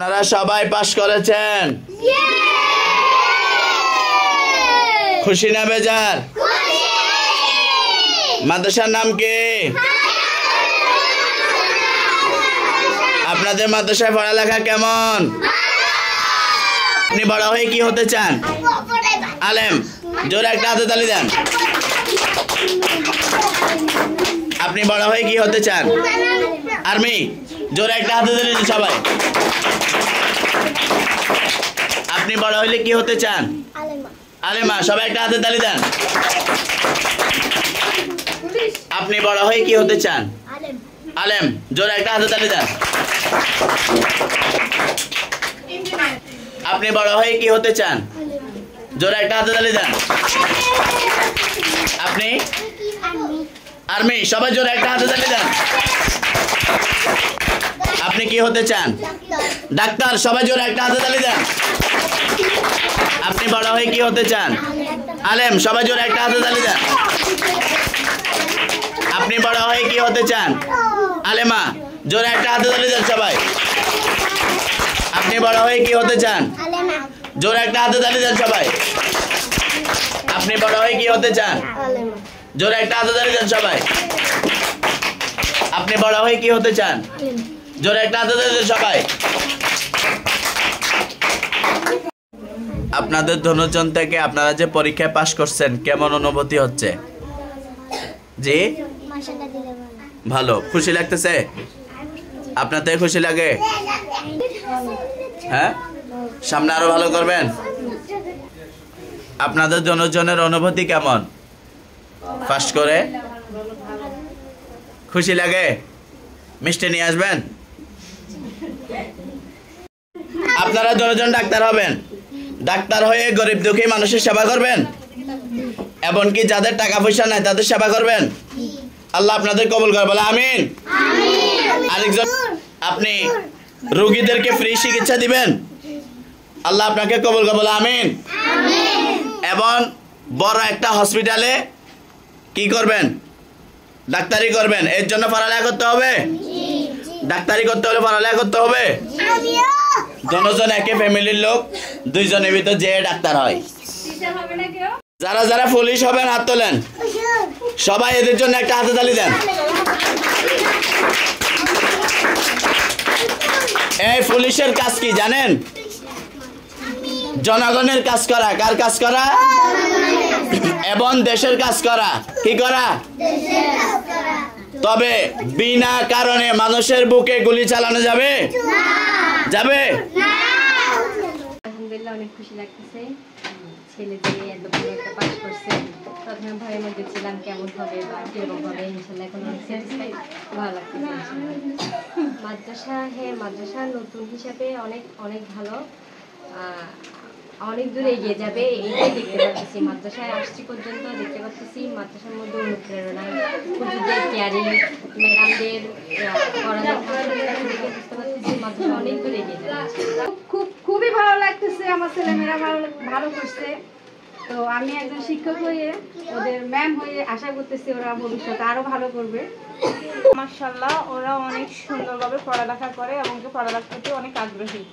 আপনারা সবাই পাস করেছেন, খুশি না বেজার? মাদ্রাসার নাম কি? আপনাদের মাদ্রাসায় পড়ালেখা কেমন? আপনি বড় হয়ে কি হতে চান? আলেম। জোরে একটা হাতে তালি দেন। আপনি বড় হয়ে কি হতে চান? আর্মি। জোরে একটা হাতে তালি দেন সবাই। আপনি বড় হইলে কি হতে চান? আলেমা। সবাই একটা হাতে তালি দেন। আপনি বড় হয়ে কি হতে চান? আলেম। জোরে একটা হাতে তালি দেন। আপনি বড় হয়ে কি হতে চান? জোরে একটা হাতে তালি দেন। আপনি? আর্মি। সবাই জোরে একটা হাতে তালি দেন। আপনি কি হতে চান? ডাক্তার। সবাই জোরে একটা হাতে তালি দেন। আপনি বড় হয়ে কি হতে চান? আলেম। সবাই জোরে একটা হাতে তালি দেন। আপনি বড় হয়ে কি হতে চান? আলেমা। জোরে একটা হাতে তালি দেন সবাই। আপনি বড় হয়ে কি হতে চান? জোরে একটা হাতে তালি দেন সবাই। আপনি বড় হয়ে কি হতে চান? জোরে একটা হাতে তালি দেন সবাই। আপনি বড় হয়ে কি হতে চান? জোরে একটা হাতে তালি দেন সবাই। আপনাদের ধনুজন থেকে আপনারা যে পরীক্ষায় পাশ করছেন কেমন অনুভূতি হচ্ছে? জি ভালো। খুশি লাগতেছে? আপনাদের খুশি লাগে? হ্যাঁ, সামনে আরো ভালো করবেন। আপনাদের ধনুজনের অনুভূতি কেমন পাশ করে? খুশি লাগে? মিষ্টি নিয়ে আসবেন। আপনারা ধনুজন ডাক্তার হবেন। ডাক্তার হয়ে গরিব দুঃখী মানুষের সেবা করবেন, এমনকি যাদের টাকা পয়সা নাই তাদের সেবা করবেন। আল্লাহ আপনাদের কবুল করে, বলে আমিন। আরেকজন, আপনি রোগীদেরকে ফ্রি চিকিৎসা দিবেন। আল্লাহ আপনাকে কবুল করে, বলে আমিন। এবং বড় একটা হসপিটালে কি করবেন? ডাক্তারি করবেন। এর জন্য পড়ালেখা করতে হবে। ডাক্তারি করতে হলে পড়ালেখা করতে হবে। জনজন একে ফ্যামিলির লোক দুইজনের ভিতর যে ডাক্তার হয়। যারা যারা পুলিশ হবেন হাত তোলেন সবাই। এদের জন্য একটা হাতে তালি দেন। এই পুলিশের কাজ কি জানেন? জনগণের কাজ করা। কার কাজ করা? এবং দেশের কাজ করা। কি করা? তবে বিনা কারণে মানুষের বুকে গুলি চালানো যাবে? যাবে? আলহামদুলিল্লাহ, অনেক খুশি লাগতেছে। ছেলে যে এত বড় একটা পাস করছে, প্রথমে ভয়ের মধ্যে ছিলাম কেমন হবে বা কিরকম হবে। ইনশাল্লাহ এখন অনেক স্যাটিসফাইড, ভালো লাগতেছে। মাদ্রাসা, হ্যাঁ মাদ্রাসা নতুন হিসাবে অনেক অনেক ভালো, অনেক দূরে এগিয়ে যাবে এইটাই দেখতে পাচ্ছি। মাদ্রাসায় আসছি পর্যন্ত দেখতে পাচ্ছি মাদ্রাসার মধ্যে অনুপ্রেরণা, হুজুরদের কেয়ারিং, ম্যাডামদের পড়ালেখা বুঝতে পারতেছি মাদ্রাসা অনেক দূরে এগিয়ে যাচ্ছে। খুবই ভালো লাগতেছে। আমার ছেলেমেয়েরা ভালো করছে। তো আমি একজন শিক্ষক হয়ে, ওদের ম্যাম হয়ে আশা করতেছি ওরা ভবিষ্যতে আরো ভালো করবে। মাশাআল্লাহ, ওরা অনেক সুন্দরভাবে পড়ালেখা করে এবং পড়ালেখার প্রতি অনেক আগ্রহী।